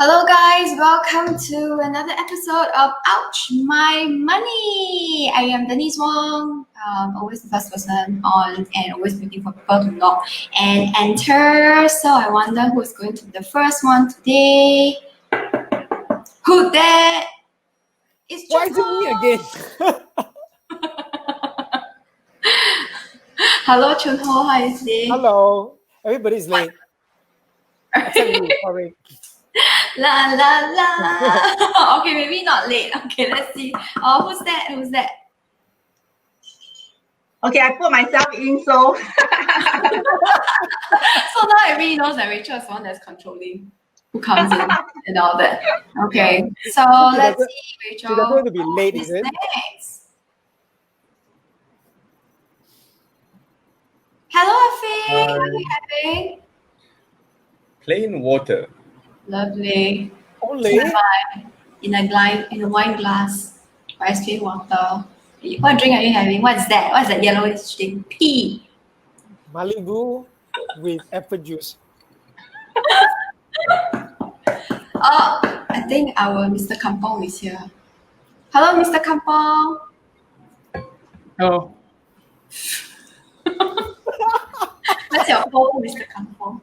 Hello guys, welcome to another episode of Ouch My Money. I am Denise Wong, always the first person on and always waiting for people to knock and enter. So I wonder who's going to be the first one today. Who that? It's Why is it me again? Hello Chunho, how are you today? Hello. Everybody's late. Except you, sorry. La la la. Okay, maybe not late. Okay, let's see. Who's that? Who's that? Okay, I put myself in, so So now everybody knows that Rachel is the one that's controlling who comes in and all that. Okay, so let's see, Rachel. She's going to be late, is it? Next. Hello, Afi. What are you having? Plain water. Lovely. Only? In a wine glass. Rice plain water. What drink are you having? What's that? What's that yellowish thing? Tea. Malibu with apple juice. Oh, I think our Mr. Kampong is here. Hello, Mr. Kampong. Oh. What's your home, Mr. Kampong?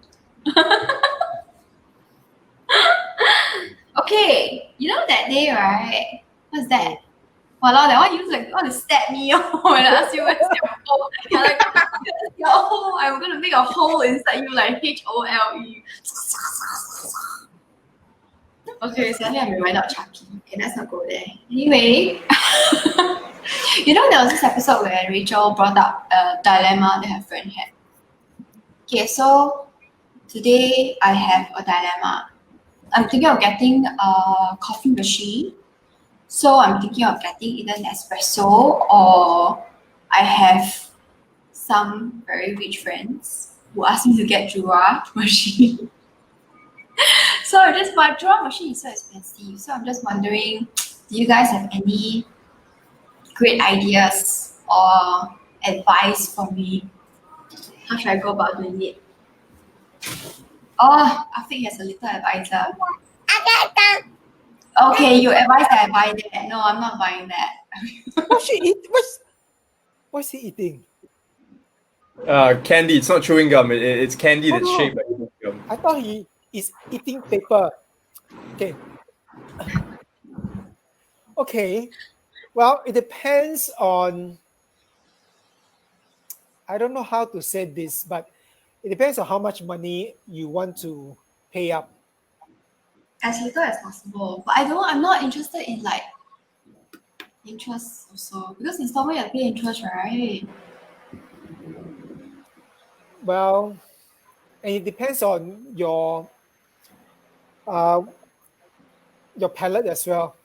Okay, you know that day, right? What's that? Walao, that one you like want to stab me when I ask you where's your hole. You're like, where's your hole? I'm gonna make a hole inside you like HOLE. Okay, so I think I'm reminded of Chucky. Okay, let's not go there. Anyway, you know there was this episode where Rachel brought up a dilemma that her friend had. Okay, so today I have a dilemma. I'm thinking of getting a coffee machine. So I'm thinking of getting either an espresso or I have some very rich friends who asked me to get Jura machine. So I just bought Jura machine is so expensive. So I'm just wondering, do you guys have any great ideas or advice for me? How should I go about doing it? Oh, Afiq has a little advisor. Okay, you advise that I buy that. No, I'm not buying that. What's she eat? What's he eating? Candy. It's not chewing gum. It's candy that's shaped like chewing gum. I thought he is eating paper. Okay. Okay. Well, it depends on. I don't know how to say this, but it depends on how much money you want to pay up. As little as possible. But I'm not interested in like interest also. Because installment you pay interest, right? Well, and it depends on your palate as well.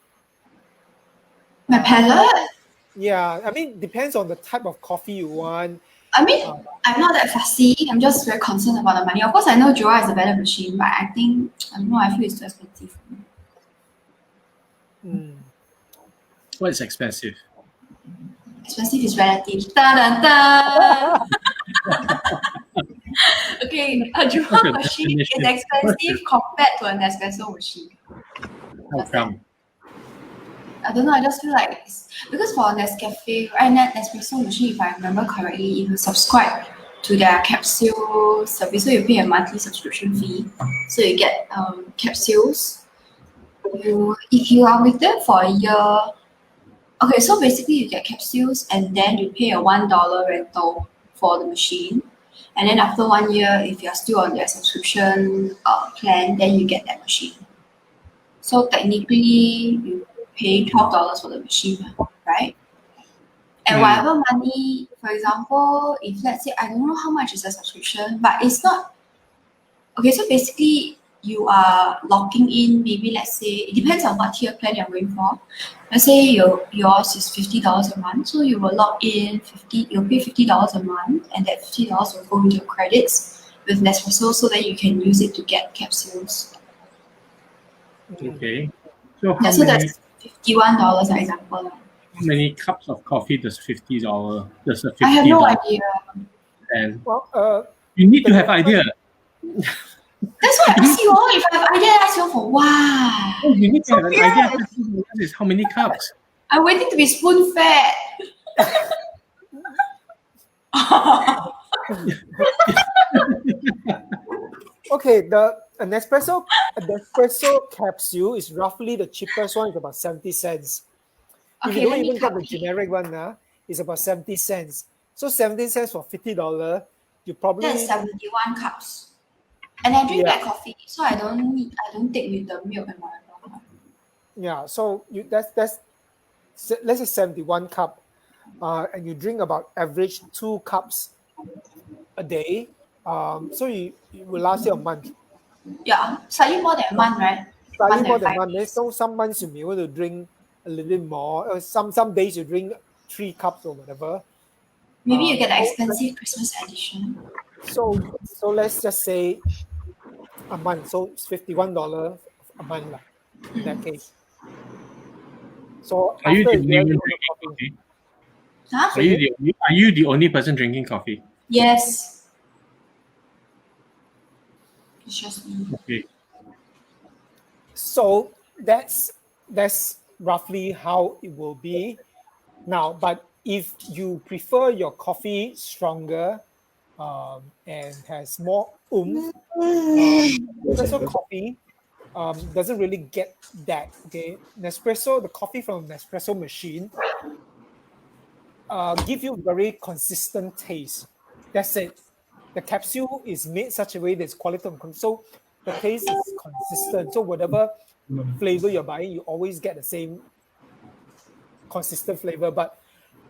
My palate? Yeah, I mean, depends on the type of coffee you want. I mean, I'm not that fussy. I'm just very concerned about the money. Of course, I know Jura is a better machine, but I think, I don't know, I feel it's too expensive. What is expensive? Expensive is relative. Da-da-da! Okay, a Jura machine is expensive compared to an espresso machine. How come? I don't know, I just feel like it's because for Nescafe, right, that espresso machine, if I remember correctly, if you subscribe to their capsule service, so you pay a monthly subscription fee, so you get capsules. If you are with them for a year, okay, so basically you get capsules and then you pay a $1 rental for the machine. And then after 1 year, if you're still on their subscription plan, then you get that machine. So technically, you pay $12 for the machine, right? And whatever money, for example, if let's say, I don't know how much is a subscription, but it's not, okay, so basically you are locking in, maybe let's say, it depends on what tier plan you're going for. Let's say yours is $50 a month, so you will lock in you'll pay $50 a month, and that $50 will go into your credits with Nespresso so that you can use it to get capsules. Okay. So Yeah, so that's $51, for example. how many cups of coffee does $50? Does a $50? I have no idea. And Well, you need to have idea. That's why I ask you all. If I have idea, I ask you all for why. Oh, you need to have an Sophia. idea. Is how many cups? I'm waiting to be spoon fed. Okay, the Nespresso capsule is roughly the cheapest one. Is about 70 cents. If Okay, you don't let me even get the calculate. generic one, it's about 70 cents. So 70 cents for $50, you probably That's 71 cups. And I drink Yeah. black coffee, so I don't take with the milk and whatever. yeah. So let's say 71 cup, and you drink about average 2 cups a day. So it will last you a month. Yeah, slightly more than a month, right? Slightly Month more and than 5 one. days. So some months you may want to drink a little bit more. Some days you drink 3 cups or whatever. Maybe you get the so- expensive Christmas edition. So let's just say a month. So it's $51 a month lah, in that case. So Are you after the a year, only you one own a coffee. drinking coffee? Huh? Are you the only person drinking coffee? Yes. It's just me. Okay. So that's roughly how it will be now. But if you prefer your coffee stronger and has more oomph, espresso coffee doesn't really get that. Okay, the coffee from Nespresso machine give you very consistent taste. That's it. The capsule is made such a way that it's quality and so the taste is consistent. So whatever flavor you're buying, you always get the same consistent flavor, but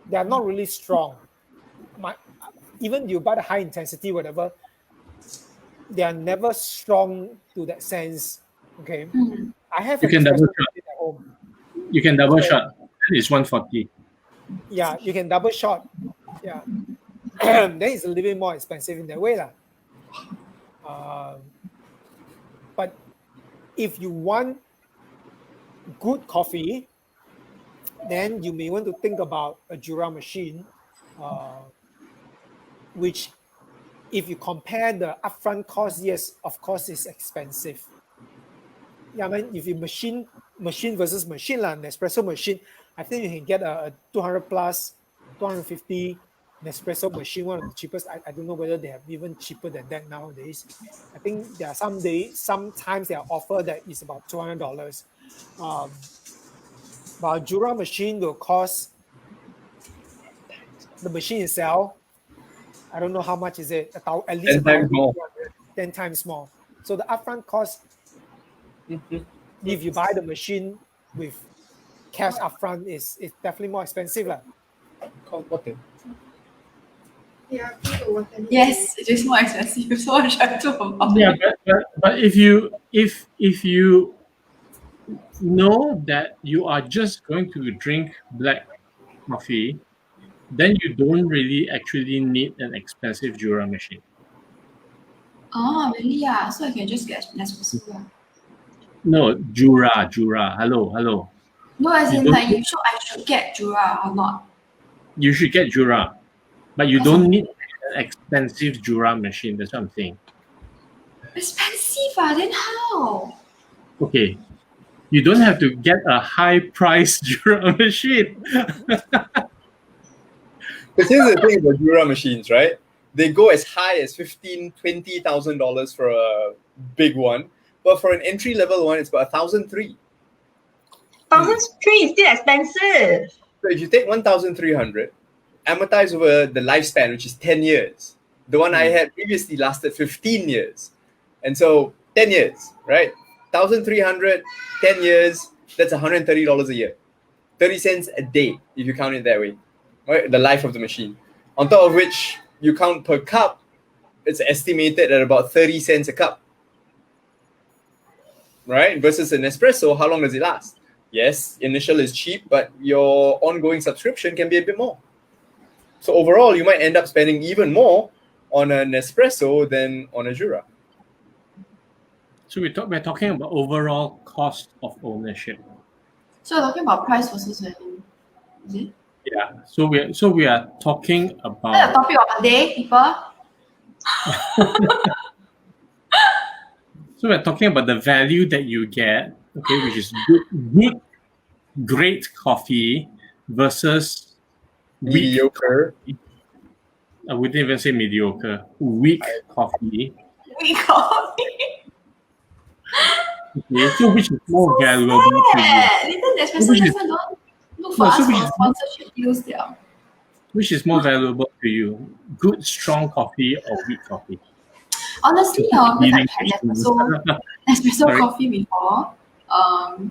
they are not really strong. Even you buy the high intensity, whatever, they are never strong to that sense. Okay, I have You an can double espresso shot. machine at home. You can double So- shot. It's 140. Yeah, you can double shot. Yeah, then it's a little bit more expensive in that way, lah. But if you want good coffee, then you may want to think about a Jura machine, which, if you compare the upfront cost, yes, of course, it's expensive. Yeah, I mean, if you machine versus machine, Nespresso machine, I think you can get a 200 plus, 250 Nespresso machine, one of the cheapest. I don't know whether they have even cheaper than that nowadays. I think there are sometimes they are offer that is about $200. But a Jura machine will cost the machine itself. I don't know how much is it. At least 10 times 1,200, more. 10 times more. So the upfront cost, if you buy the machine with cash upfront, is definitely more expensive lah. Yes, it is more expensive. So what should I do about Yeah, it? but if you know that you are just going to drink black coffee, then you don't really actually need an expensive Jura machine. Oh, really? Yeah. So I can just get Nespresso. Yeah. No, Jura. Hello. No, as You in don't- like I should get Jura or not. You should get Jura, but you As don't in- need an expensive Jura machine. That's what I'm saying. Expensive, then how? Okay, you don't have to get a high-priced Jura machine. Because here's the thing about Jura machines, right? They go as high as $15,000-$20,000 for a big one, but for an entry level one, it's about 1,300. 1,003 is still expensive. So if you take 1,300, amortize over the lifespan, which is 10 years. The one I had previously lasted 15 years. And so 10 years, right? 1,300, 10 years, that's $130 a year. 30 cents a day, if you count it that way, right? The life of the machine. On top of which, you count per cup, it's estimated at about 30 cents a cup, right? Versus an espresso, how long does it last? Yes, initial is cheap, but your ongoing subscription can be a bit more. So overall, you might end up spending even more on an espresso than on a Jura. So we're talking about overall cost of ownership. So you're talking about price versus value. Is it? Yeah. So we are talking Is that the about topic of the day, people? So we're talking about the value that you get, okay, which is good great coffee versus weak Mediocre. coffee. I wouldn't even say mediocre. Weak coffee. We coffee. Okay, so which is more valuable to you? Yeah, Little Nespresso Which is- just don't look for No, us so for which is- sponsorship deals there. Which is more valuable to you? Good, strong coffee or weak coffee? Honestly, because I tried Nespresso Sorry. coffee before. I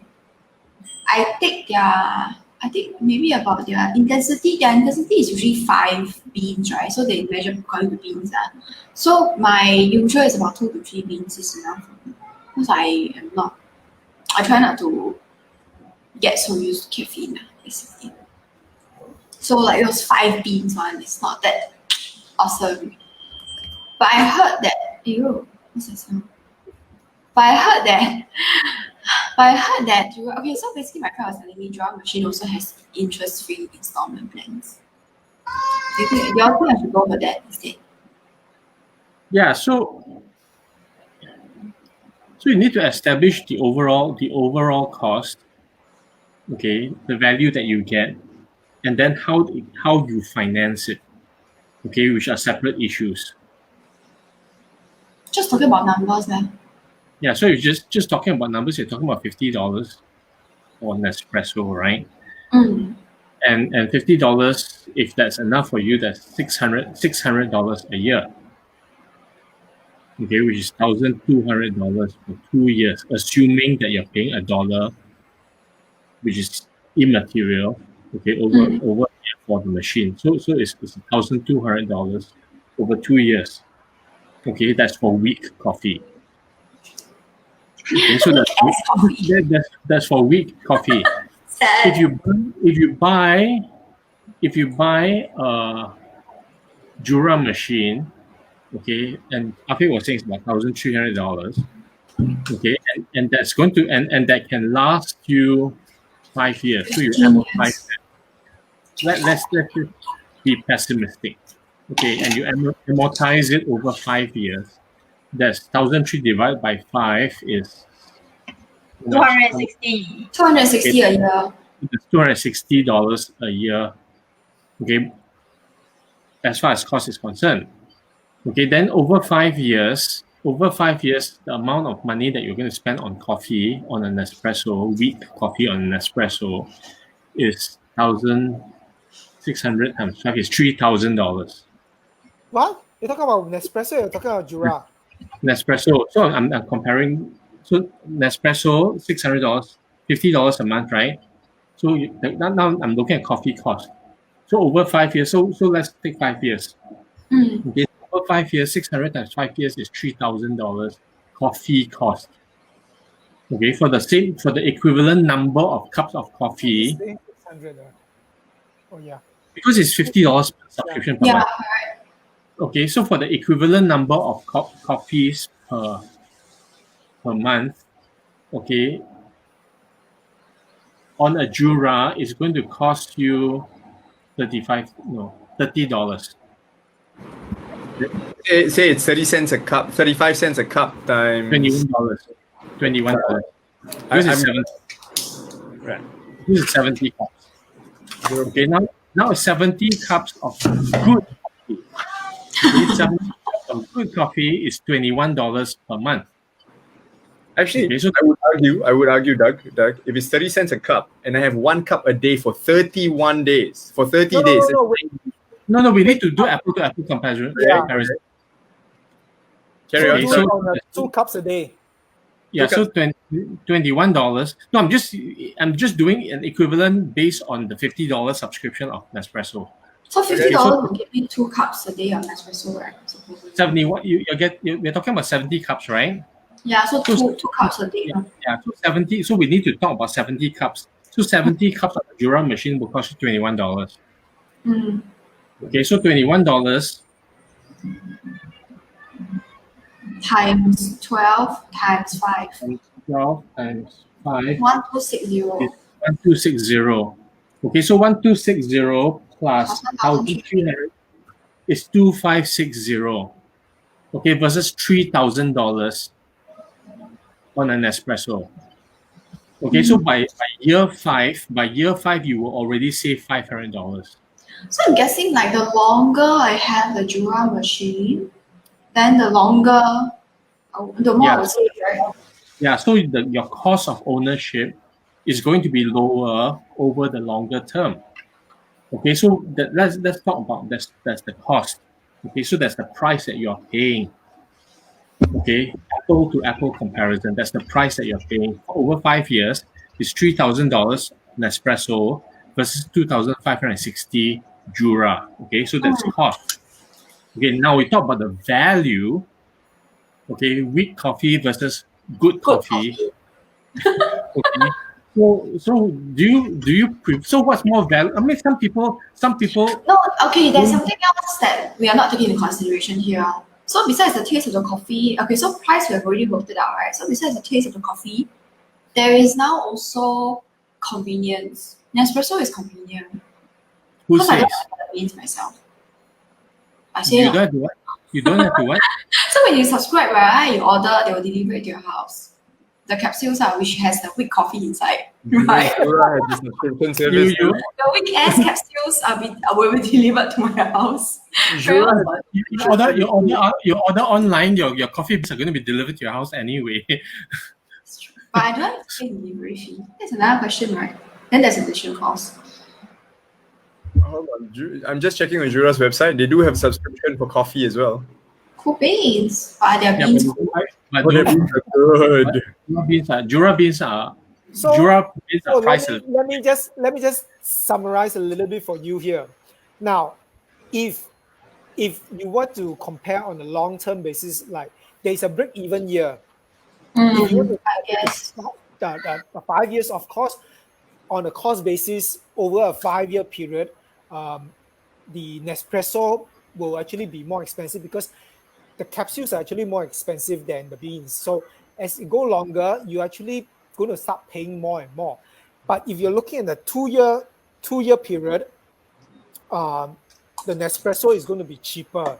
take I think maybe about their intensity. Their intensity is usually 5 beans, right? So they measure according to beans. So my usual is about 2 to 3 beans is enough for me. Because I try not to get so used to caffeine, basically. So like those 5 beans one, it's not that awesome. But I heard that, what's that sound? But I heard that, okay, so basically my friend was telling me Jura Machine also has interest-free installment plans. Do you all think I should go for that instead? Yeah, so you need to establish the overall cost, okay, the value that you get, and then how you finance it, okay, which are separate issues. Just talking about numbers, man. Yeah, so you're just talking about numbers. You're talking about $50 for Nespresso, right? Mm. And $50, if that's enough for you, that's $600 a year. Okay, which is $1,200 for 2 years, assuming that you're paying $1, which is immaterial. Okay, over for the machine. So it's $1,200 over 2 years. Okay, that's for weak coffee. Okay, so that's for weak coffee. Sad. If you buy a Jura machine, okay, and Afi was saying it's about $1,300, okay, and that's going to and that can last you 5 years. So you 15 amortize years. that. Let's just be pessimistic, okay, and you amortize it over 5 years. That's 1,300 divided by 5 is 260. 260 a year. It's $260 a year. Okay, as far as cost is concerned. Okay, then over 5 years, the amount of money that you're going to spend on coffee, on an espresso, weak coffee on an espresso, is 1,600 times 5 is $3,000. What? You're talking about Nespresso, you're talking about Jura. Nespresso. So I'm comparing. So Nespresso, $600, $50 a month, right? So now I'm looking at coffee cost. So over 5 years. So let's take 5 years. Mm. Okay, over 5 years, 600 times 5 years is $3,000 coffee cost. Okay, for the equivalent number of cups of coffee, 600. Oh yeah. because it's $50 per subscription per Yeah, month. correct. Okay, so for the equivalent number of coffees per month, okay, on a Jura is going to cost you $30. Say it's 30 cents a cup, 35 cents a cup times $21. $21. This is 70. Right. This is 70 cups. Okay, now 70 cups of good coffee. Okay, 70 cups of good coffee is $21 per month. Actually, Okay, so I would argue, Doug, if it's 30 cents a cup and I have 1 cup a day for 31 days, for 30 days. No, we need to do apple to apple comparison. Yeah. comparison. Carry So on. do sorry. it on 2 cups a day. Yeah, Okay. so $21. No, I'm just doing an equivalent based on the $50 subscription of Nespresso. So $50 so- will give me 2 cups a day of Nespresso, right? Supposedly. 71. We're talking about 70 cups, right? Yeah, so two cups a day. Yeah, so 70. So we need to talk about 70 cups. So 70 cups of the Jura machine will cost you $21. Mm. Okay, so $21 Times 12 times 5. 12 times 5 1260. is 1260. Okay, so 1260 plus 1,300 is 2,560. Okay, versus $3,000. on an espresso. Okay, so by year five, you will already save $500. So I'm guessing like the longer I have the Jura machine, then the longer, the more I will save, right? Yeah, so your cost of ownership is going to be lower over the longer term. Okay, so let's talk about that's the cost. Okay, so that's the price that you're paying. Okay, apple to apple comparison. That's the price that you're paying for over 5 years. It's $3,000 Nespresso versus 2,560 Jura. Okay, so that's cost. Okay, now we talk about the value. Okay, weak coffee versus good Good coffee. coffee. Okay. So so what's more value? I mean, some people No, okay, there's something else that we are not taking into consideration here. So besides the taste of the coffee, okay, so price we have already worked it out, right? So besides the taste of the coffee, there is now also convenience. Nespresso is convenient. who Because I don't says have the beans myself. I say you lah. don't have to what? You don't have to what? So when you subscribe, right, you order, they will deliver it to your house. The capsules are which has the weak coffee inside, right? Jura has the subscription service. You The weak ass capsules will be delivered to my house. Jura Very you order online. Your coffee beans are going to be delivered to your house anyway. But I don't have to pay delivery fee. That's another question, right? Then there's additional cost. Hold on. I'm just checking on Jura's website. They do have subscription for coffee as well. Cool beans. But their Yeah, beans. but Oh, their beans are good. Jura beans are So priced. let me just summarize a little bit for you here. Now, if you want to compare on a long-term basis, like there's a break-even year. If you want to I guess. the 5 years, of course, on a cost basis over a 5-year period, the Nespresso will actually be more expensive because the capsules are actually more expensive than the beans. So as it go longer, you're actually going to start paying more and more. But if you're looking at the two-year period, the Nespresso is going to be cheaper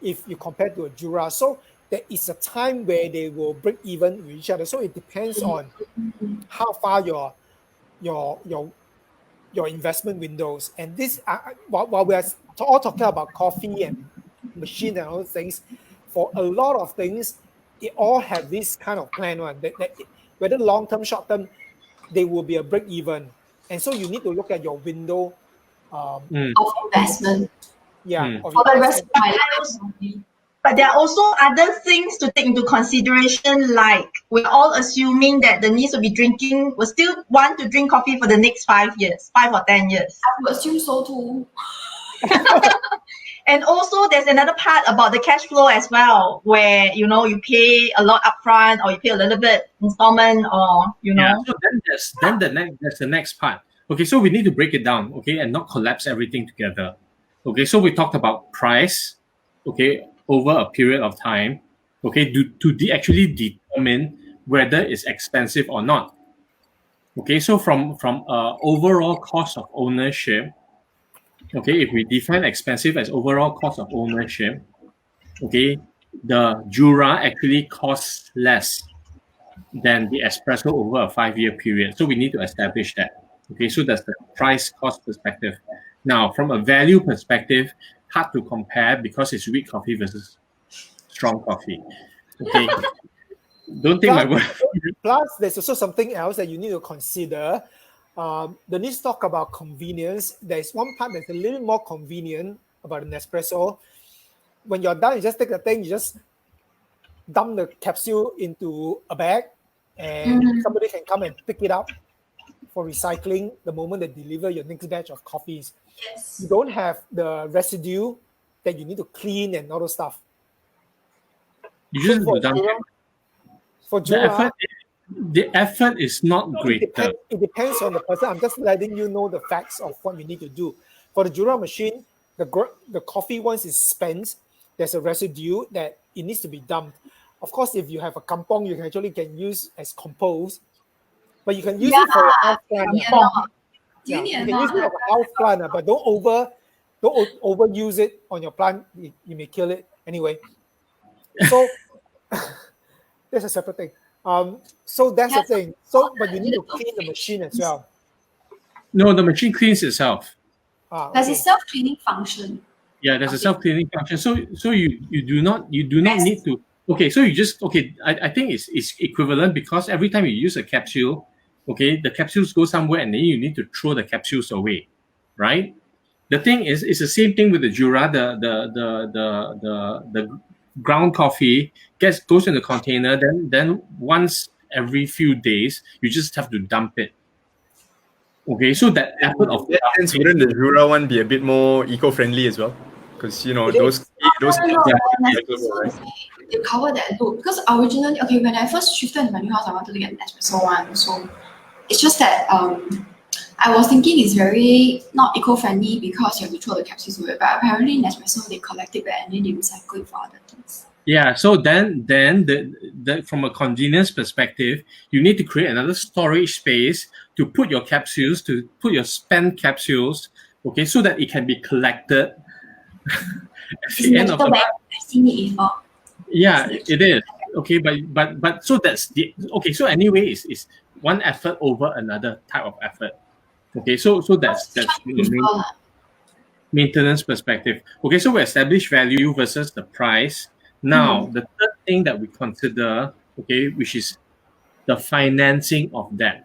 if you compare to a Jura. So there is a time where they will break even with each other. So it depends on how far your investment windows. And this, while we are all talking about coffee and machine and all those things, for a lot of things, it all have this kind of plan one that whether long term, short term, they will be a break even. And so you need to look at your window. Of investment. Yeah. For the rest of my life. But there are also other things to take into consideration, like we're all assuming that the niece will still want to drink coffee for the next 5 years, 5 or 10 years. I would assume so too. And also there's another part about the cash flow as well, where, you pay a lot upfront or you pay a little bit installment or, Yeah, so then that's the next part. Okay, so we need to break it down, okay, and not collapse everything together. Okay, so we talked about price, okay, over a period of time, okay, to actually determine whether it's expensive or not. Okay, so from overall cost of ownership, okay, if we define expensive as overall cost of ownership, okay, the Jura actually costs less than the espresso over a 5-year period. So we need to establish that. Okay, so that's the price cost perspective. Now, from a value perspective, hard to compare because it's weak coffee versus strong coffee. Okay, don't take my word. Plus, there's also something else that you need to consider. The needs talk about convenience. There's one part that's a little more convenient about an espresso. When you're done, you just take the thing, you just dump the capsule into a bag, and somebody can come and pick it up for recycling the moment they deliver your next batch of coffees. Yes. You don't have the residue that you need to clean and all those stuff. You just So have to dump it. for The Jura, effort is not greater. it depends on the person. I'm just letting you know the facts of what you need to do. For the Jura machine, the coffee once it's spent, there's a residue that it needs to be dumped. Of course, if you have a kampong, you can use as compost, but you can use it for a house plant. You cannot. Yeah, You you can cannot. use it for a house plant, but don't overuse it on your plant. You may kill it anyway. So that's a separate thing. So that's the Yes. thing. So, but you need to clean the machine as well. No, the machine cleans itself. There's a Okay. self-cleaning function. Yeah, there's a Okay. self-cleaning function. So you do not need to. Okay, so you just I think it's equivalent because every time you use a capsule, okay, the capsules go somewhere and then you need to throw the capsules away, right? The thing is, it's the same thing with the Jura. The ground coffee goes in the container. Then once every few days, you just have to dump it. Okay, so that effort of In that sense, wouldn't the Jura one be a bit more eco-friendly as well? Because those No, Yeah. Nespresso, they cover that loop because originally, okay, when I first shifted into my new house, I wanted to get an espresso one. So it's just that I was thinking it's very not eco-friendly because you have to throw the capsules away. But apparently, Nespresso they collect it back and then they recycle it for other things. Yeah, so then the from a convenience perspective, you need to create another storage space to put your capsules, to put your spent capsules, okay, so that it can be collected at It's the end of magical the bag. month. I've seen it before. Yeah, it is. Okay, but so that's the okay. So anyway, it's one effort over another type of effort. Okay, so that's from the maintenance perspective. Okay, so we establish value versus the price. Now, the third thing that we consider, okay, which is the financing of that.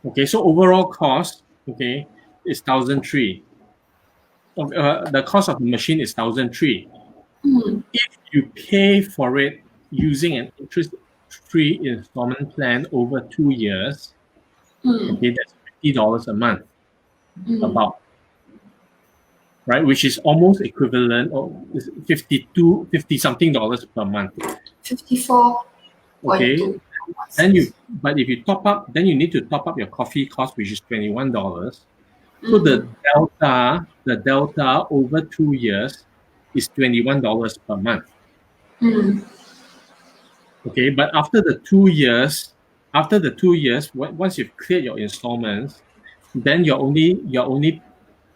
Okay, so overall cost, okay, is 1,003. The cost of the machine is 1,003. If you pay for it using an interest-free installment plan over 2 years, okay, that's $50 a month, about, right, which is almost equivalent of 50 something dollars per month. 54. Okay, but if you top up, then you need to top up your coffee cost, which is $21. So the delta over 2 years is $21 per month. Okay, but after the 2 years, once you've cleared your installments, then you're only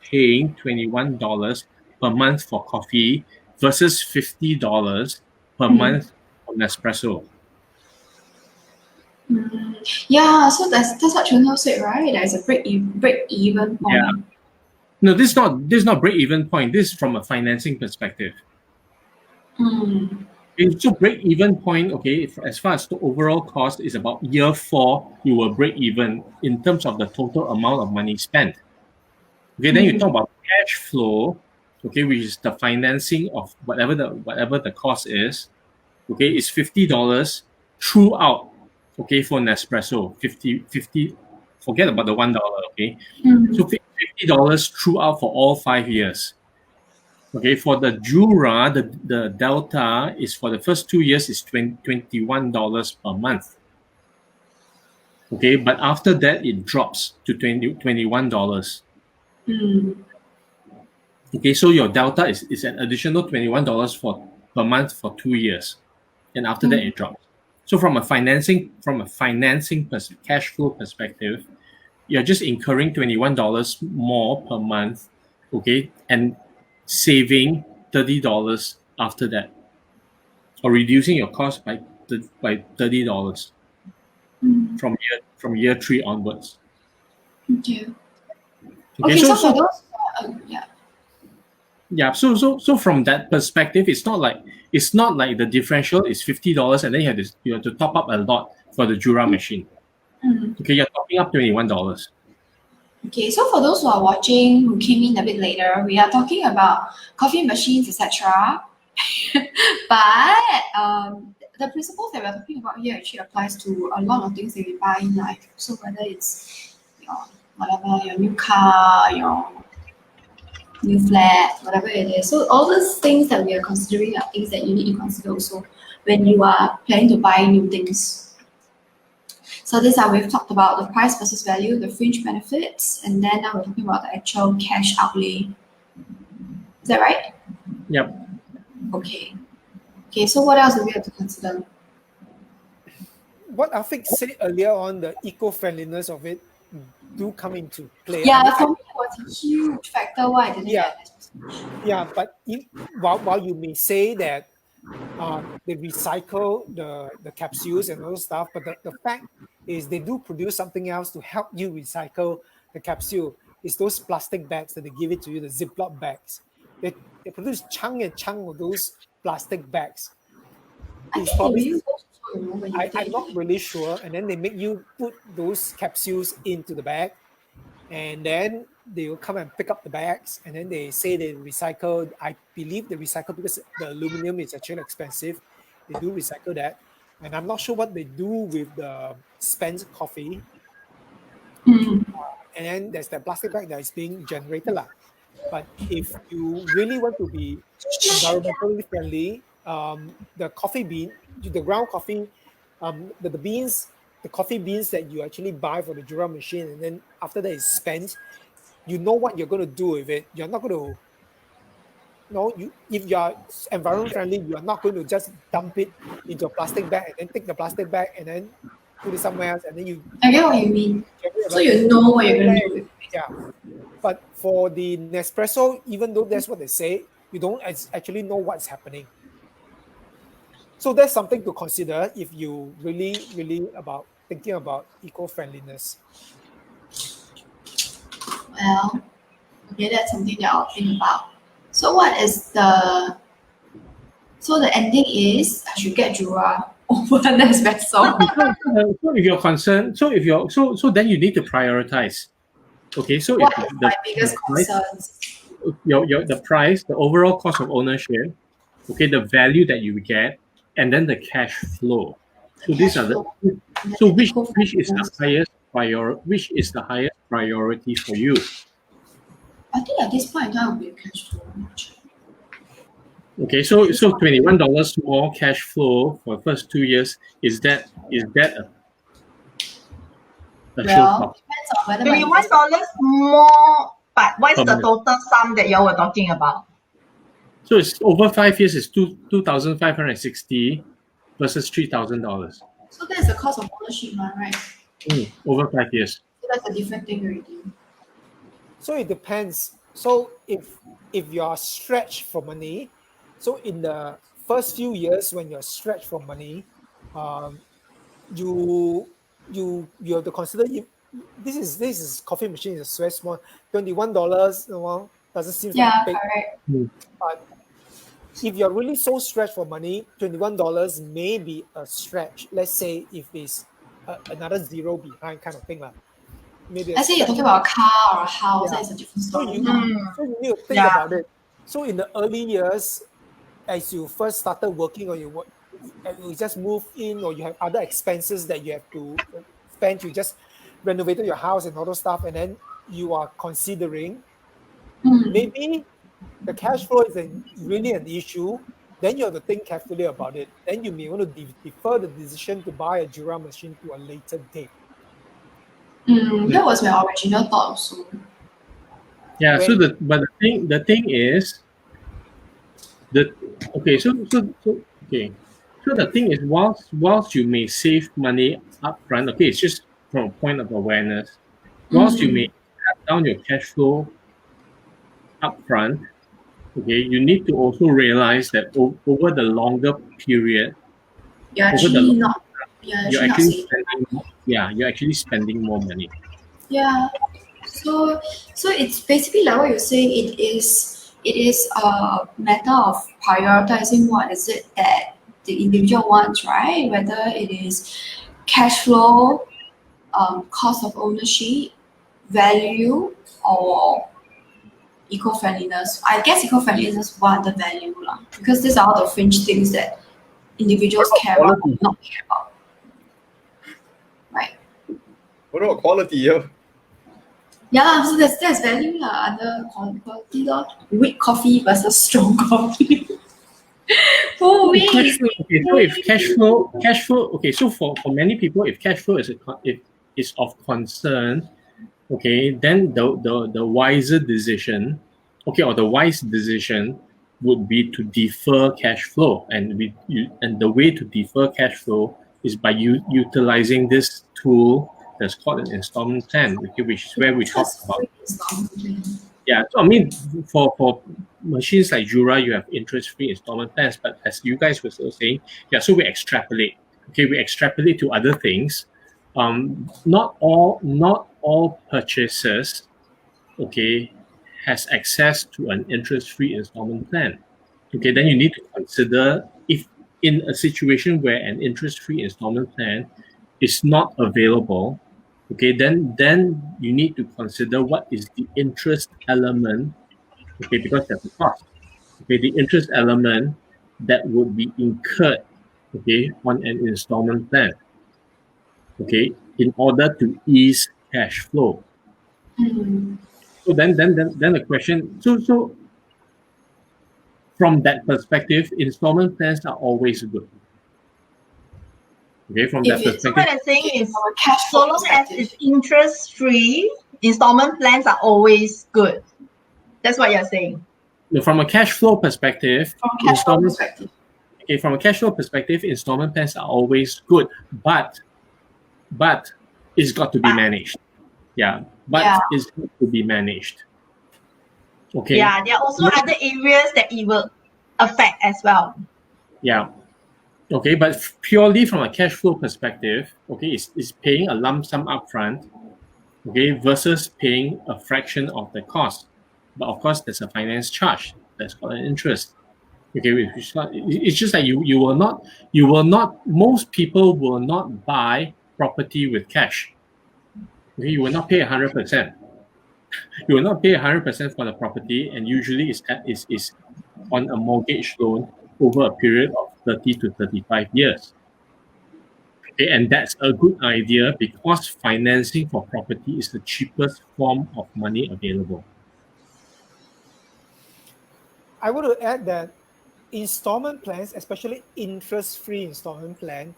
paying $21 per month for coffee versus $50 per month for Nespresso. Yeah, so that's what Chunho said, right? There's a break even point. Yeah. No, this is not break even point. This is from a financing perspective. Okay, so break even point, okay, as far as the overall cost is about year 4, you will break even in terms of the total amount of money spent. Okay, then you talk about cash flow, okay, which is the financing of whatever the cost is. Okay, it's $50 throughout. Okay, for Nespresso, 50. Forget about the $1. Okay, so $50 throughout for all 5 years. Okay, for the Jura, the delta is for the first 2 years is $21 per month. Okay, but after that it drops to $21. Okay, so your delta is an additional $21 per month for 2 years, and after that it drops. So from a financing cash flow perspective, you're just incurring $21 more per month, okay, and saving $30 after that, or reducing your cost by $30 from year 3 onwards. Okay. Okay, so for those, yeah. Yeah, so from that perspective, it's not like the differential is $50 and then you have to top up a lot for the Jura machine. Okay, you're topping up $21. Okay, so for those who are watching who came in a bit later, we are talking about coffee machines, etc. But the principles that we're talking about here actually applies to a lot of things that we buy in life. So whether it's your new car, your new flat, whatever it is. So all those things that we are considering are things that you need to consider also when you are planning to buy new things. So we've talked about the price versus value, the fringe benefits, and then now we're talking about the actual cash outlay. Is that right? Yep. Okay. Okay, so what else do we have to consider? What Afiq said earlier on, the eco-friendliness of it do come into play. Yeah, for me it was a huge factor why I didn't get it. Yeah, but while you may say that they recycle the capsules and all those stuff, but the fact is they do produce something else to help you recycle the capsule. It's those plastic bags that they give it to you, the Ziploc bags. They produce chunk and chunk of those plastic bags. I It's think probably, they use also, you know, when you I'm take not really sure. And then they make you put those capsules into the bag, and then they will come and pick up the bags, and then they say they recycle. I believe they recycle because the aluminum is actually expensive. They do recycle that, and I'm not sure what they do with the spent coffee. Mm. And then there's the plastic bag that is being generated lah. But if you really want to be environmentally friendly, the coffee bean, the ground coffee, the beans, the coffee beans that you actually buy for the Jura machine, and then after that is spent, you know what you're going to do with it. You're not going to, no, you if you are environment friendly, you are not going to just dump it into a plastic bag and then take the plastic bag and then put it somewhere else, and then you I get what you mean. generate So you know what you're gonna do with it. yeah. But for the Nespresso, even though that's what they say, you don't actually know what's happening. So that's something to consider if you really about thinking about eco-friendliness. Well, okay, that's something that I'll think about. So what is the ending is I should get Jura over Nespresso. So if you're concerned, then you need to prioritize. Okay, so What if is my biggest concerns? the price, the overall cost of ownership, okay, the value that you get, and then the cash flow. So these are the which is the highest priority for you? I think at this point in time will be a cash flow. Okay, so $21 more cash flow for the first 2 years, is that a Well, showstopper? depends on whether my $21 more, but what's Per the month. total sum that y'all were talking about? So it's over 5 years, it's 2,560 versus $3,000 so that's the cost of ownership, right? over 5 years. So that's a different thing already. So it depends. So if you're stretched for money, so in the first few years when you're stretched for money, you have to consider if this is coffee machine is very small. $21, doesn't seem Yeah, like big. correct. But if you're really so stretched for money, $21 may be a stretch. Let's say if it's another zero behind kind of thing lah. Maybe Let's say you're talking about a car or a house, Yeah. that's a different so story. you need to think Yeah. about it. So in the early years, as you first started working or you just move in or you have other expenses that you have to spend, you just renovated your house and all those stuff, and then you are considering maybe the cash flow is really an issue, then you have to think carefully about it. Then you may want to defer the decision to buy a Jura machine to a later date. That was my original thought also. Yeah. So When- the thing is, So the thing is, whilst you may save money upfront, okay, it's just from a point of awareness. Whilst you may cut down your cash flow upfront, okay, you need to also realize that over the longer period, You're Over the actually long- not. You're you're actually not actually saving. you're actually spending more money. Yeah. So it's basically like what you're saying. It is a matter of prioritizing what is it that the individual wants, right? Whether it is cash flow, cost of ownership, value, or eco-friendliness. I guess eco-friendliness is one of the value lah, because these are all the fringe things that individuals care about or not care about. Right. What about quality, yo? Yeah, so that's value lah. Other quality lor. Weak coffee versus strong coffee. Who wins? Okay, so if cash flow, okay, so for many people, if cash flow is of concern, okay, then the wiser decision, okay, or the wise decision would be to defer cash flow, and the way to defer cash flow is by utilizing this tool that's called an installment plan, which is where we talk Just about. free installment plan. Yeah, so I mean, for machines like Jura, you have interest-free installment plans. But as you guys were still saying, yeah, so we extrapolate. Okay, we extrapolate to other things. Not all purchases, okay, has access to an interest-free installment plan. Okay, then you need to consider if in a situation where an interest-free installment plan is not available, okay, then you need to consider what is the interest element, okay, because there's a cost. Okay, the interest element that would be incurred, okay, on an installment plan, okay, in order to ease cash flow. So then the question, so from that perspective, installment plans are always good. Okay, from that If it's So perspective, what I'm saying is, from a cash so flow long as perspective, it's interest-free, installment plans are always good. That's what you're saying. from a cash flow perspective, from a cash flow installment perspective. okay, from a cash flow perspective, installment plans are always good, but it's got to be managed. Yeah, but Yeah. it's got to be managed. Okay. Yeah, there are also other areas that it will affect as well. Yeah. Okay, but purely from a cash flow perspective, okay, is paying a lump sum upfront, okay, versus paying a fraction of the cost. But of course, there's a finance charge that's called an interest. Okay, it's just that you will not. Most people will not buy property with cash. Okay, you will not pay 100%. You will not pay 100% for the property, and usually is on a mortgage loan over a period of 30 to 35 years. Okay, and that's a good idea because financing for property is the cheapest form of money available. I want to add that installment plans, especially interest-free installment plan,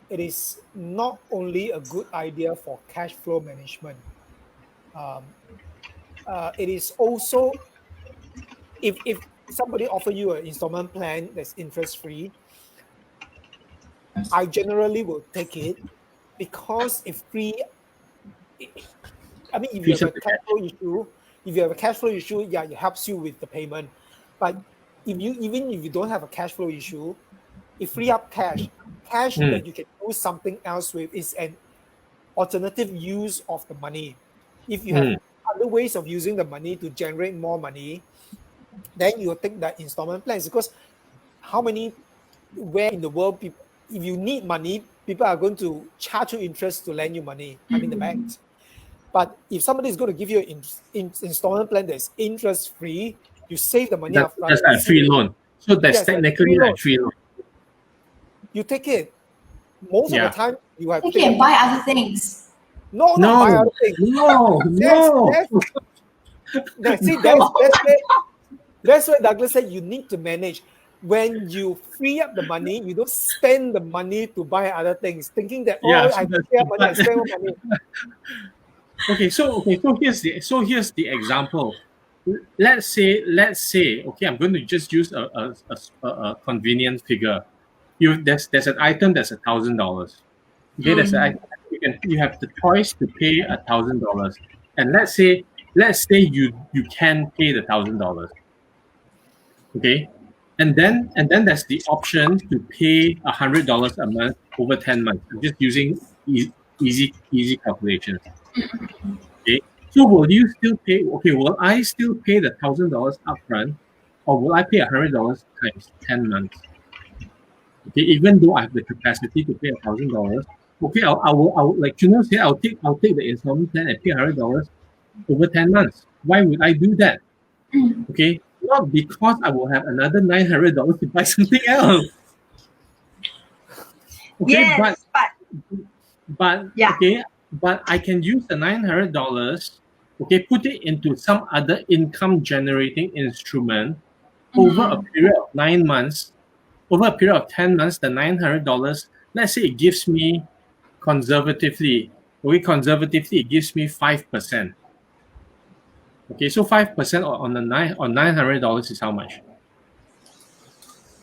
it is not only a good idea for cash flow management. It is also, if somebody offer you an installment plan that's interest-free, I generally will take it because if free, I mean, if you Frees have up a the cash cash. flow issue, yeah, it helps you with the payment. But even if you don't have a cash flow issue, it free up cash that you can do something else with is an alternative use of the money. If you have other ways of using the money to generate more money, then you will take that installment plans because where in the world people, if you need money, people are going to charge you interest to lend you money. I mean the banks. But if somebody is going to give you an installment plan that's interest free, you save the money upfront. That's like a free loan. So that's Yes, like technically like free loan. You take it. Most of Yeah. the time, you have Take paid. it and buy other things. No, No, not buy other things. no, no. See, that's why Douglas said you need to manage. When you free up the money, you don't spend the money to buy other things, thinking that Yeah, I free up money, I spend more money. So here's the example. Let's say okay, I'm going to just use a convenient figure. There's an item that's $1,000. Okay, there's an item you have the choice to pay $1,000, and let's say you can pay the $1,000. Okay, and then there's the option to pay $100 a month over 10 months. I'm just using easy calculations. Okay, so will you still pay? Okay, will I still pay the $1,000 upfront, or will I pay $100 times 10 months? Okay, even though I have the capacity to pay $1,000, okay, I will like say I'll take the installment plan and pay $100 over 10 months. Why would I do that? Okay, not because I will have another $900 to buy something else. Okay, Yes, but yeah. okay, but I can use the $900, okay, put it into some other income generating instrument over a period of 9 months, over a period of 10 months, the $900, let's say it gives me conservatively, it gives me 5%. Okay, so 5% on $900 is how much?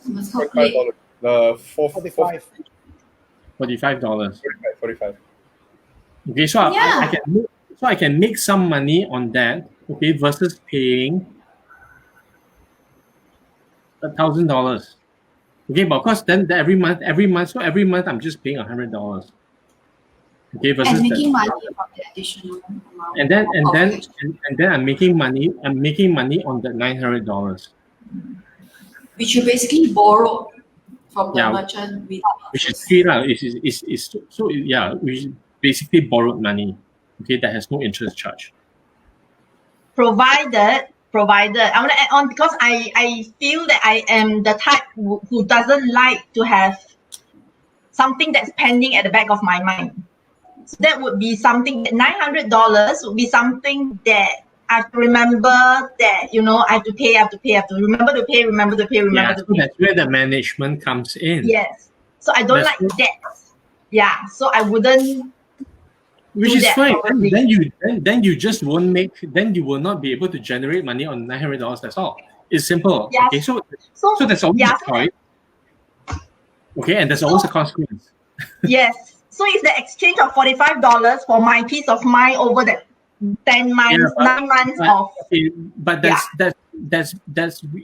Must calculate. $45. $45. 45. Okay, so Yeah. I can make some money on that. okay, versus paying $1,000. Okay, but of course, then every month, so every month I'm just paying $100. Okay, versus And making that, money from the additional amount. and then and of then cash, and then I'm making money. I'm making money on that $900. which you basically borrow from the Yeah, merchant without which is interest. free lah. So yeah, we basically borrowed money. Okay, that has no interest charge. Provided, I want to add on because I feel that I am the type who doesn't like to have something that's pending at the back of my mind. So that would be something that $900 would be something that I have to remember that, I have to pay, I have to remember to pay, Yeah, so that's where the management comes in. Yes. So I don't That's like that. Yeah. So I wouldn't Which do is that fine. probably. Then you just won't make. Then you will not be able to generate money on $900. That's all. It's simple. Yes. Okay, so So there's always yeah, a choice. Okay, and there's always a consequence. yes. So it's the exchange of $45 for my peace of mind over that 10 months, 9 months of. Okay, but that's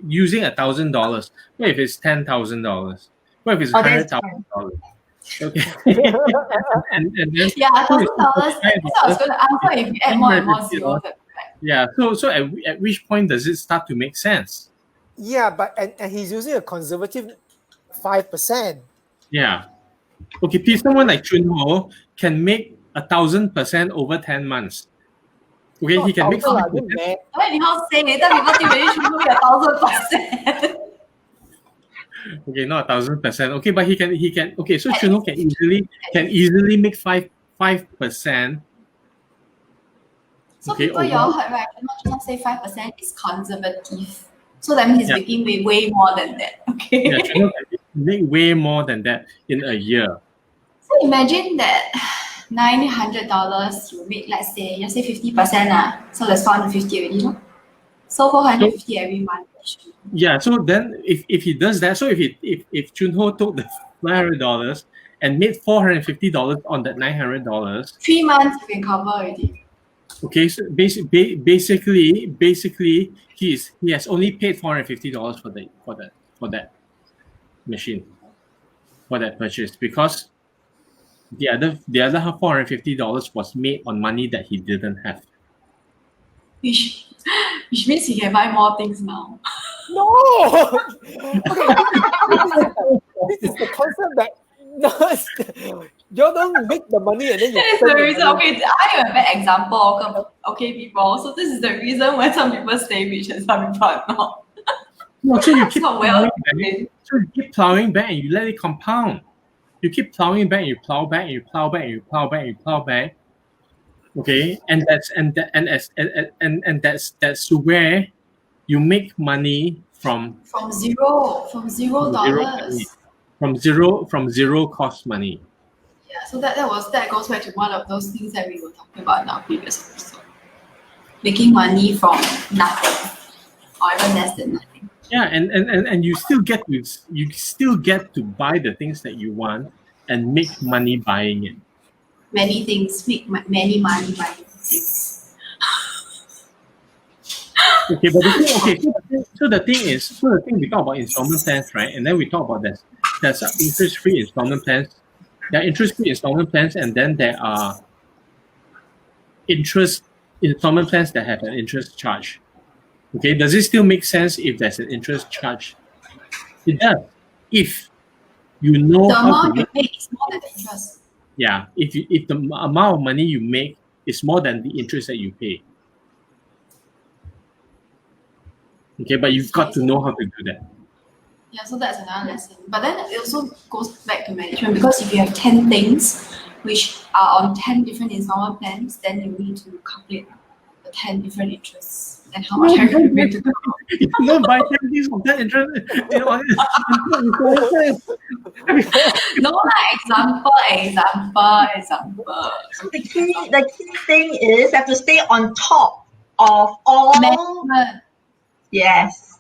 using $1,000. What if it's $10,000? What if it's $100,000? Okay. and then Yeah, $1,000. That's what I was going to answer. If you add more and more zeros, yeah. So at which point does it start to make sense? Yeah, but and he's using a conservative 5%. Yeah. Okay, please, someone like Chun Ho can make 1,000% over 10 months. Okay, he can make. Don't mad. when you say later, people think maybe should be 1,000%. Okay, not 1,000%. Okay, but he can. Okay, so Chun Ho can easily make 5%. So Okay, people you all heard, right? Not say 5% is conservative. So that means he's making way more than that. Okay. Yeah, Chun Ho can make way more than that in a year. So imagine that $900 you make, let's say 50%. So that's 450 already, no? So 450 every month. Yeah, so then if he does that, so if Chun Ho took the $900 and made $450 on that $900, 3 months you can cover already. okay, so basically he has only paid $450 for that machine, for that purchase, because the other $450 was made on money that he didn't have. Which means he can buy more things now. No. Okay. This is the concept that you don't make the money and then you. That is the reason. Okay, I have a bad example. Okay, people. So this is the reason why some people stay rich and some people are not. No, so you keep So you keep plowing back and you let it compound. You keep plowing back, you plow back, and you plow back, and you plow back, and you plow back. Okay, and that's where you make money from $0. from zero cost money. Yeah, so that goes back to one of those things that we were talking about in our previous episode. Making money from nothing, or even less than nothing. Yeah, and you still get to buy the things that you want and make money buying it. Many things, make many money buying things. Okay, but the thing we talk about installment plans, right? And then we talk about there's interest-free installment plans. There are interest-free installment plans, and then there are interest installment plans that have an interest charge. Okay, does it still make sense if there's an interest charge? It does. If you know the how amount to you make is more than the interest. yeah, if the amount of money you make is more than the interest that you pay. Okay, but you've got to know how to do that. Yeah, so that's another lesson. But then it also goes back to management, because if you have 10 things which are on 10 different installment plans, then you need to calculate the 10 different interests and how much are you going to do. You don't buy 10 things of that interest. No, example. So the key thing is have to stay on top of all. Management. Yes.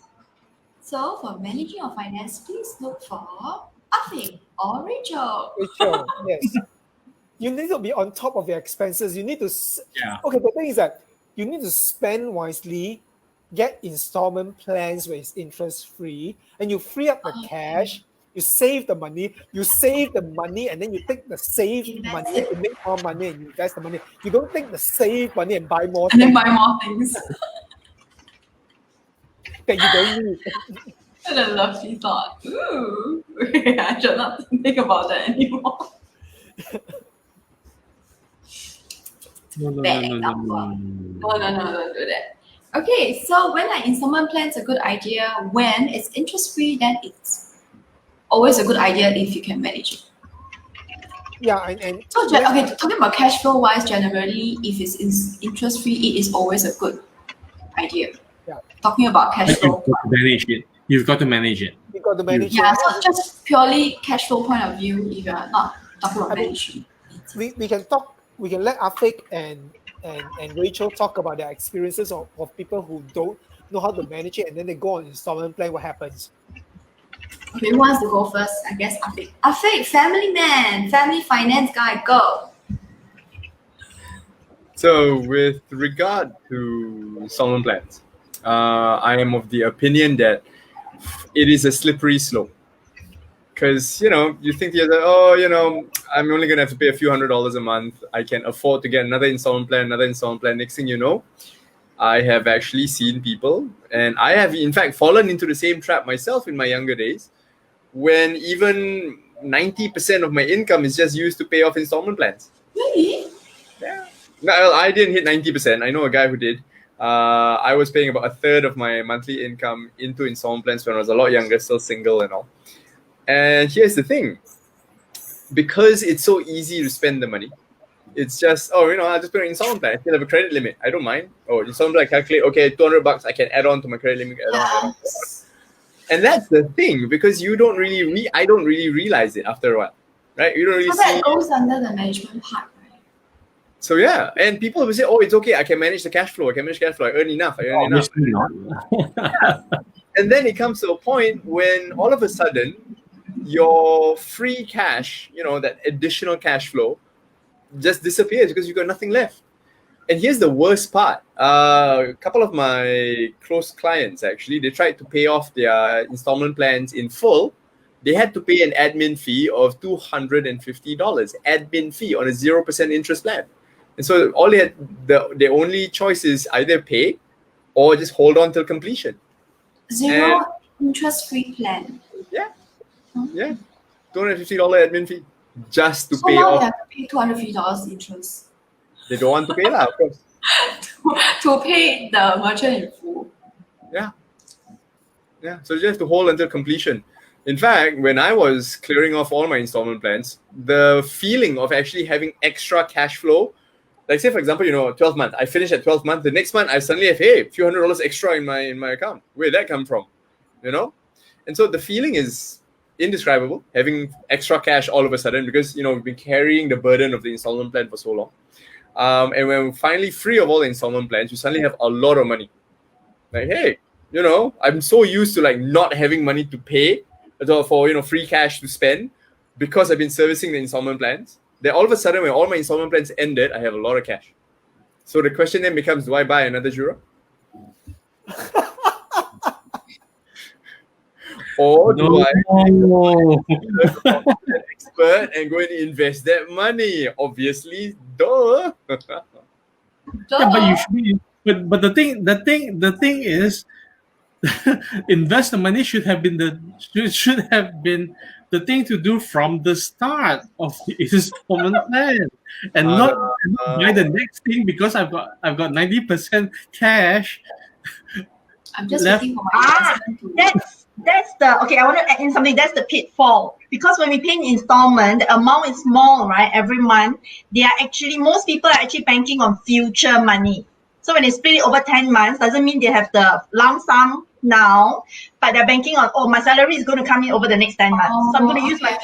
So for managing your finance, please look for Afing or Rachel. Rachel, yes. You need to be on top of your expenses. You need to. Yeah. Okay, the thing is that you need to spend wisely, get installment plans where it's interest free, and you free up the cash. You save the money, and then you take the saved Invest money it to make more money and invest the money. You don't take the saved money and buy more and then things buy more things. that you don't need. What a lovely thought. Ooh. I should not think about that anymore. No, no, Bad no, no, no, example. no. No, don't do that. Okay, so when an installment plan is a good idea, when it's interest free, then it's always a good idea if you can manage it. Yeah, and So, okay, talking about cash flow wise, generally, if it's interest free, it is always a good idea. Yeah. Talking about cash But flow. you've got to manage it. You've got to manage it. you got to manage Yeah, it. so just purely cash flow point of view, if you're not talking about I mean, management. We can talk. We can let Afik and Rachel talk about their experiences of people who don't know how to manage it, and then they go on installment plan. What happens? Okay, who wants to go first? I guess Afik. Afik, family man, family finance guy, go. So, with regard to installment plans, I am of the opinion that it is a slippery slope. Because, you think to yourself, oh, I'm only going to have to pay a few $100s a month. I can afford to get another installment plan. Next thing you know, I have actually seen people, and I have, in fact, fallen into the same trap myself in my younger days, when even 90% of my income is just used to pay off installment plans. Really? Yeah. No, I didn't hit 90%. I know a guy who did. I was paying about a third of my monthly income into installment plans when I was a lot younger, still single and all. And here's the thing. Because it's so easy to spend the money, it's just, I just put an installment plan. I still have a credit limit. I don't mind. Oh, installment plan, calculate, okay, $200, I can add on to my credit limit. Add on. And that's the thing, because you don't really, I don't really realize it after a while, right? You don't really So that goes under the management part, right? So yeah, and people will say, "Oh, it's okay. I can manage the cash flow. I earn enough. Obviously not. And then it comes to a point when all of a sudden, your free cash, that additional cash flow, just disappears because you've got nothing left. And here's the worst part. A couple of my close clients, actually, they tried to pay off their installment plans in full. They had to pay an admin fee of $250, admin fee on a 0% interest plan. And so all they had, the only choice is either pay or just hold on till completion. Zero interest free plan. Yeah. Yeah. $250 admin fee just to So pay now off. they have to pay $250 interest They don't want to pay, of course. to pay the merchant in full. Yeah. Yeah. So you have to hold until completion. In fact, when I was clearing off all my installment plans, the feeling of actually having extra cash flow, like say for example, 12 month, I finish at 12 month, the next month I suddenly have, hey, a few $100s extra in my account. Where did that come from? And so the feeling is indescribable, having extra cash all of a sudden, because we've been carrying the burden of the installment plan for so long. And when we're finally free of all the installment plans, you suddenly have a lot of money. Like, hey, I'm so used to like not having money to pay for free cash to spend because I've been servicing the installment plans. Then all of a sudden, when all my installment plans ended, I have a lot of cash. So the question then becomes, do I buy another Jura? Or do I an expert and go and invest that money? Obviously, duh. Yeah, but you should be. But the thing is, invest the money should have been the thing to do from the start of the installment plan, and not buy the next thing because I've got 90% cash. I'm just Left- waiting for my investment to. That's the okay. I want to add in something. That's the pitfall, because when we pay in installment, the amount is small, right? Every month, most people are actually banking on future money. So when they split it over 10 months, doesn't mean they have the lump sum now, but they're banking on, my salary is going to come in over the next 10 months. So I'm going to use my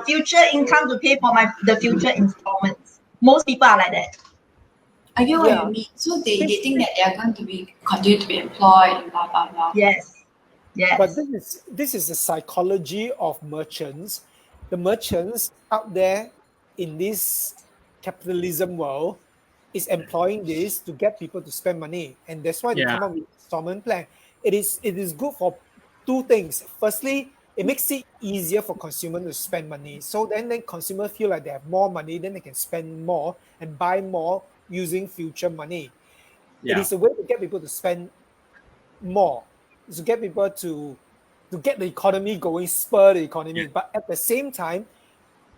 future income to pay for the future installments. Most people are like that. I get what you mean. So they think that they are going to continue to be employed and blah blah blah. Yes. But this is the psychology of merchants. The merchants out there in this capitalism world, is employing this to get people to spend money, and that's why they Yeah. come up with installment plan. It is good for two things. Firstly, it makes it easier for consumers to spend money. So then consumers feel like they have more money, then they can spend more and buy more using future money. It Yeah. is a way to get people to spend more, to get people to get the economy going, spur the economy. But at the same time,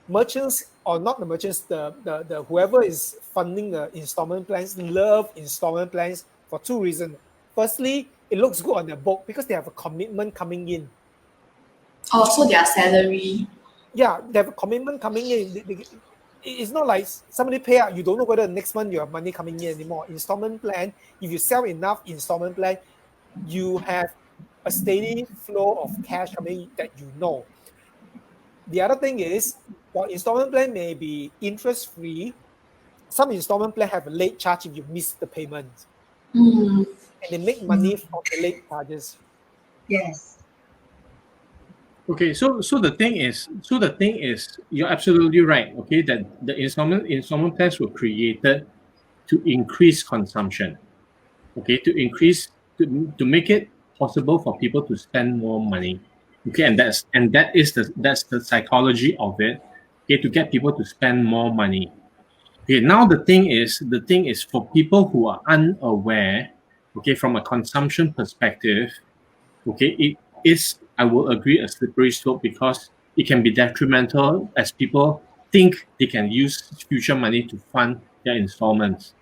merchants, or not the merchants, the whoever is funding the installment plans love installment plans for two reasons. Firstly, it looks good on their book because they have a commitment coming in. Also, their salary. Yeah, they have a commitment coming in. It's not like somebody pay out, you don't know whether next month you have money coming in anymore. Installment plan, if you sell enough installment plan, you have a steady flow of cash coming that you know. The other thing is, while installment plan may be interest free, some installment plan have a late charge if you miss the payment, Mm. and they make money from the late charges. Yes. Okay, so the thing is, you're absolutely right. Okay, that the installment plans were created to increase consumption. Okay, to make it possible for people to spend more money. Okay, and that is the psychology of it. Okay, to get people to spend more money. Okay, now the thing is for people who are unaware. Okay, from a consumption perspective. Okay, it is, I will agree, a slippery slope because it can be detrimental as people think they can use future money to fund their installments.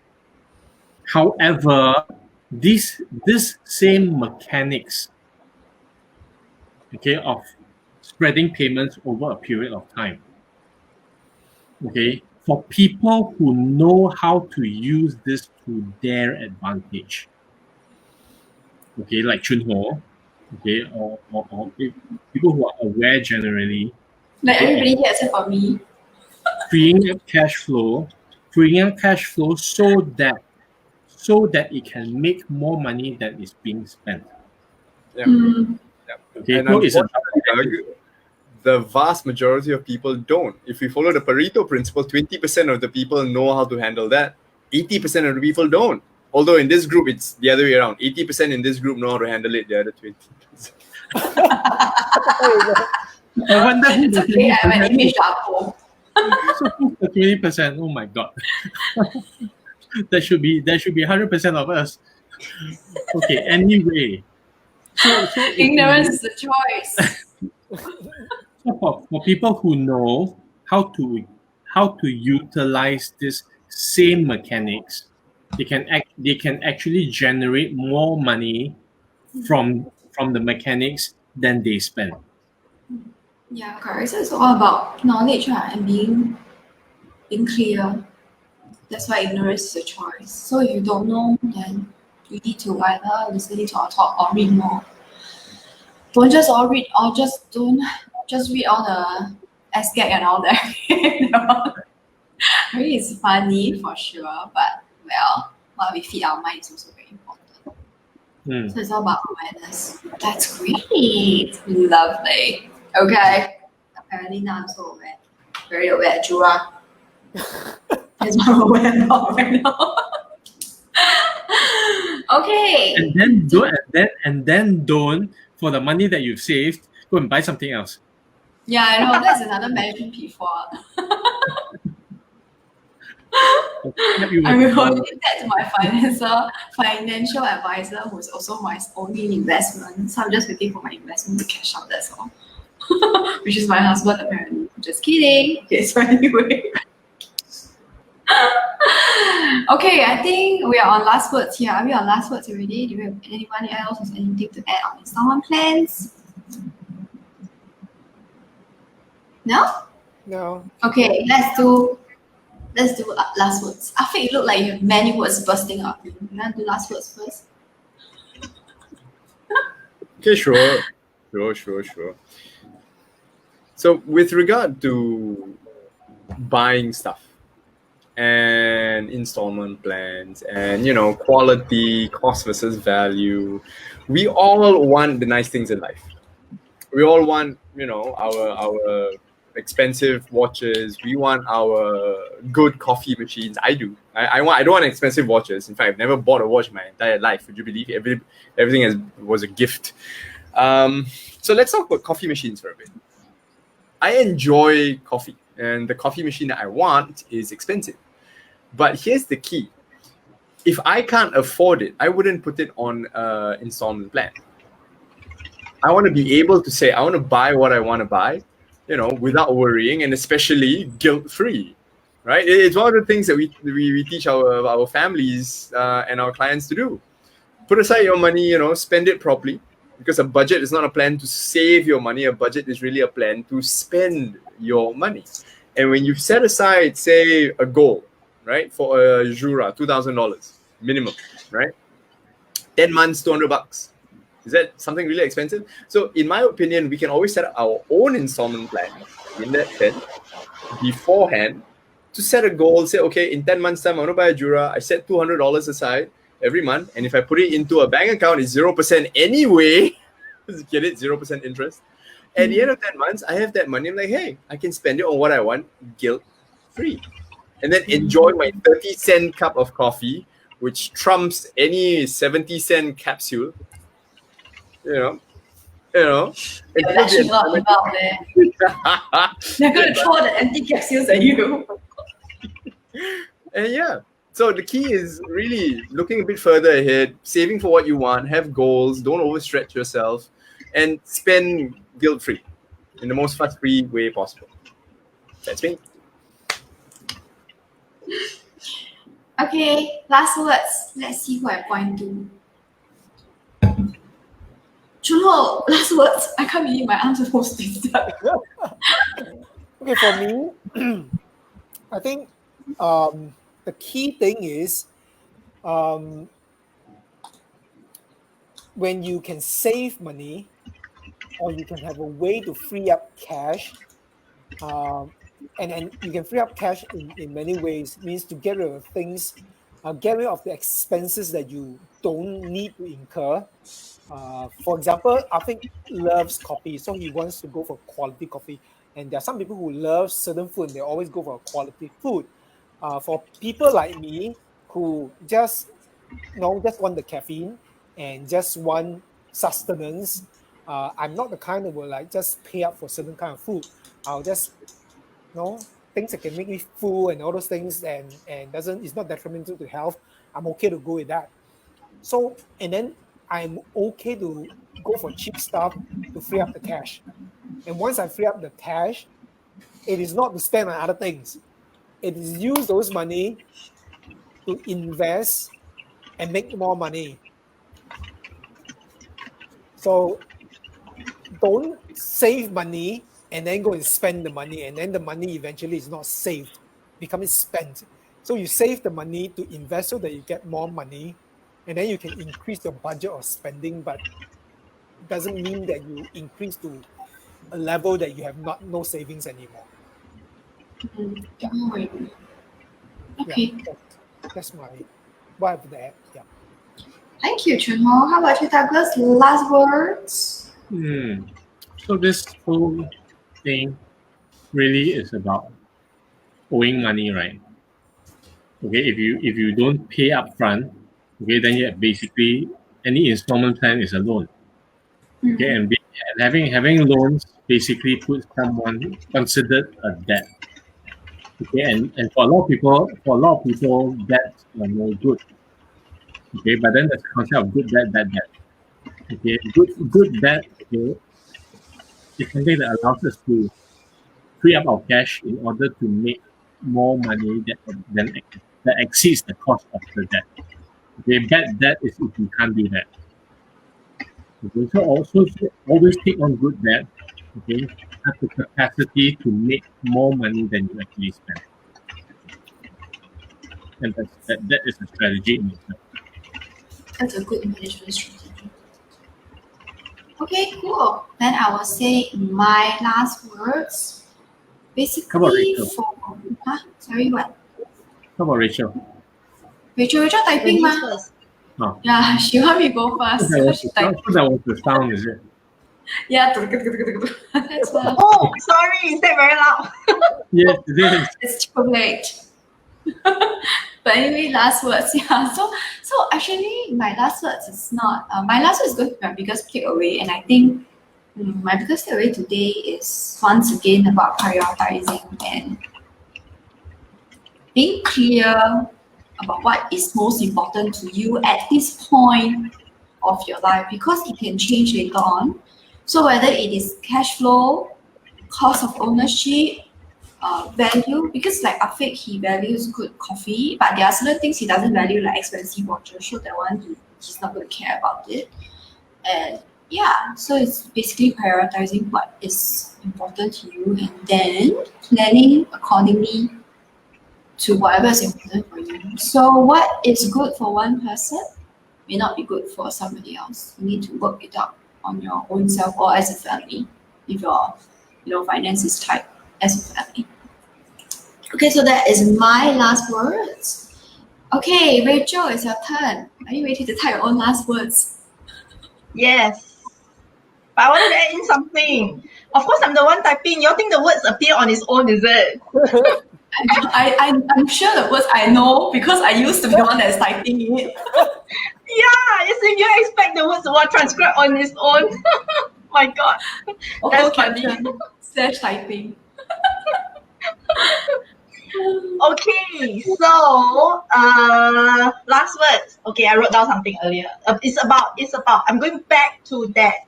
However, this same mechanics, okay, of spreading payments over a period of time, okay, for people who know how to use this to their advantage, okay, like Chunho, okay, or people who are aware generally, Like okay, everybody here except for me. freeing up cash flow so that it can make more money than is being spent. Yeah. Mm. Okay, And so it's a unfortunately, the vast majority of people don't. If we follow the Pareto principle, 20% of the people know how to handle that. 80% of the people don't. Although in this group, it's the other way around. 80% in this group know how to handle it. The other 20%. I wonder who It's the okay, I'm an 20%. image apple. So who's the 20%? Oh my god. There should be 100% of us. Okay, anyway. So Ignorance is a choice. for people who know how to utilize this same mechanics, they can actually generate more money from the mechanics than they spend. Yeah, correct. So it's all about knowledge, right? And being clear. That's why ignorance is a choice. So if you don't know, then you need to either listen to our talk or read more. Don't just all read, or don't just read all the SGAG and all that. I mean, it's funny for sure, but well, what we feed our mind is also very important. So it's all about awareness. That's great. Lovely. Okay. Apparently now I'm so aware. Very aware, Jura. That's what I'm aware about right now. Okay. And then don't, for the money that you've saved, go and buy something else. Yeah, I know. That's another management pitfall. I will leave that to my financial advisor, who's also my only investment. So I'm just waiting for my investment to cash out. That's all. Which is my husband, apparently. Just kidding. Okay, so anyway. Okay, I think we are on last words here. Are we on last words already? Do you have anyone else has anything to add on installment plans? No? No. Okay, let's do last words. I think it looked like you have many words bursting out. You want to do last words first? Okay, sure. So with regard to buying stuff and installment plans and quality, cost versus value, we all want the nice things in life. We all want our expensive watches. We want our good coffee machines. I do. I don't want expensive watches. In fact, I've never bought a watch in my entire life. Would you believe? Everything was a gift. So let's talk about coffee machines for a bit. I enjoy coffee, and the coffee machine that I want is expensive. But here's the key. If I can't afford it, I wouldn't put it on an installment plan. I want to be able to say, I want to buy what I want to buy, without worrying, and especially guilt-free, right? It's one of the things that we teach our families and our clients to do. Put aside your money, spend it properly, because a budget is not a plan to save your money. A budget is really a plan to spend your money. And when you set aside, say, a goal, right, for a Jura, $2,000 minimum, right? 10 months, $200. Is that something really expensive? So in my opinion, we can always set up our own installment plan in that sense beforehand to set a goal. Say, okay, in 10 months time, I want to buy a Jura. I set $200 aside every month. And if I put it into a bank account, it's 0% anyway. Get it? 0% interest. At the end of 10 months, I have that money. I'm like, hey, I can spend it on what I want, guilt-free. And then enjoy my 30-cent cup of coffee, which trumps any 70-cent capsule. You're bashing a lot of people out there. They're going to throw the empty capsules at you. And yeah, so the key is really looking a bit further ahead, saving for what you want, have goals, don't overstretch yourself, and spend guilt-free in the most fuss-free way possible. That's me. Okay, last words. Let's see who I point to. Junho, last words. I can't believe my answer was this. Okay, for me, I think the key thing is when you can save money or you can have a way to free up cash, and you can free up cash in many ways. It means to get rid of things, get rid of the expenses that you don't need to incur. For example, I think loves coffee, so he wants to go for quality coffee. And there are some people who love certain food, and they always go for quality food. For people like me who just want the caffeine and just want sustenance, I'm not the kind that will like just pay up for certain kind of food. I'll just things that can make me full and all those things, and it's not detrimental to health. I'm okay to go with that. So, and then I'm okay to go for cheap stuff to free up the cash. And once I free up the cash, it is not to spend on other things. It is use those money to invest and make more money. So don't save money and then go and spend the money, and then the money eventually is not saved, becomes spent. So you save the money to invest so that you get more money, and then you can increase your budget of spending, but it doesn't mean that you increase to a level that you have no savings anymore. Okay. Yeah, that's my what of that. Yeah. Thank you, Junho. How about you, Douglas? Last words? So this whole thing really is about owing money, right? Okay, if you don't pay up front, okay, then basically any installment plan is a loan. Okay, and having loans basically puts someone considered a debt. Okay, and for a lot of people, debts are no good. Okay, but then there's the concept of good debt, bad debt. Okay, good debt, okay, is something that allows us to free up our cash in order to make more money that exceeds the cost of the debt. Okay, bad debt is if you can't do that. Okay, so also always take on good debt. Okay, have the capacity to make more money than you actually spend, and that is a strategy in itself. That's a good management strategy. Okay, cool. Then I will say my last words. Basically, How about Rachel? Sorry, what? How about Rachel? Rachel typing ma? First. Oh. Yeah, she want me to go first. That was the sound, is it? Yeah, that's what. Oh, sorry, is that very loud? Yes, it is. It's too late. But anyway, last words. Yeah. So actually, my last words is not. My last words is going to be my biggest takeaway, and I think my biggest takeaway today is once again about prioritizing and being clear about what is most important to you at this point of your life, because it can change later on. So whether it is cash flow, cost of ownership, value, because like Afiq, he values good coffee, but there are certain things he doesn't value, like expensive watches. So that one he's not going to care about it. And yeah, so it's basically prioritizing what is important to you and then planning accordingly to whatever is important for you. So what is good for one person may not be good for somebody else. You need to work it out on your own self or as a family if your finance is tight as a family. Okay, so that is my last words. Okay, Rachel, it's your turn. Are you ready to type your own last words? Yes. But I wanted to add in something. Of course, I'm the one typing. You think the words appear on its own, is it? I'm sure the words I know because I used to be the one that's typing it. Yeah, it's if you expect the words to transcribe on its own. My God. That's funny. Slash typing. Okay, so last words. Okay, I wrote down something earlier. It's about I'm going back to that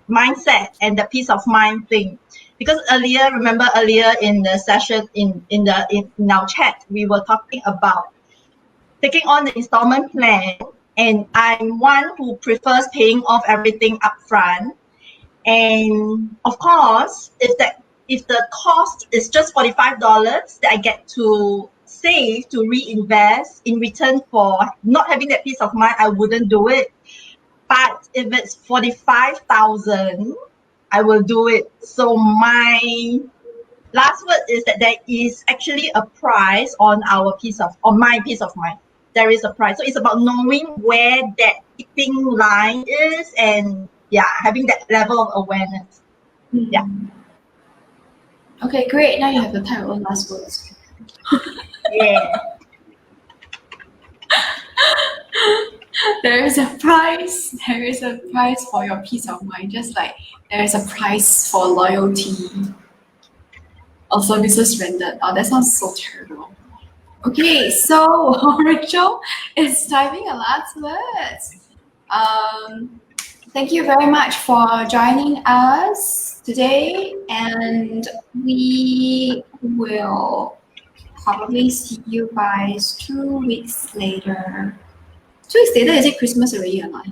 mindset and the peace of mind thing. Because remember earlier in the session in our chat, we were talking about taking on the installment plan, and I'm one who prefers paying off everything upfront. And of course, if the cost is just $45 that I get to save to reinvest in return for not having that peace of mind, I wouldn't do it. But if it's 45,000, I will do it. So my last word is that there is actually a price on my peace of mind. There is a price. So it's about knowing where that tipping line is and having that level of awareness. Yeah. Okay, great. Now you have to type your own last words. Yeah. There is a price. There is a price for your peace of mind, just like there is a price for loyalty or services rendered. Oh, that sounds so terrible. Okay, so Rachel is typing your last words. Thank you very much for joining us today, and we will probably see you guys 2 weeks later. 2 weeks later, is it Christmas already or not?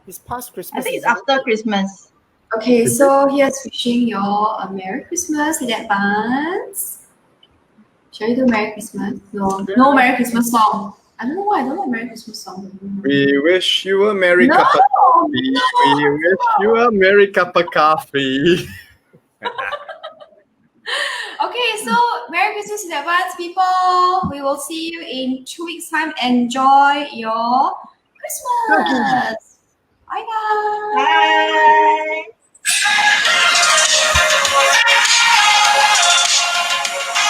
It's past Christmas. I think it's isn't it? after Christmas. Okay, so here's wishing you all a Merry Christmas in advance. Shall we do Merry Christmas? No Merry Christmas song. I don't know why I don't like Merry Christmas song. We wish you a merry No, cup of coffee. no, We wish you a merry cup of coffee. Okay, so Merry Christmas in advance, people. We will see you in 2 weeks' time. Enjoy your Christmas. Bye, guys. Bye.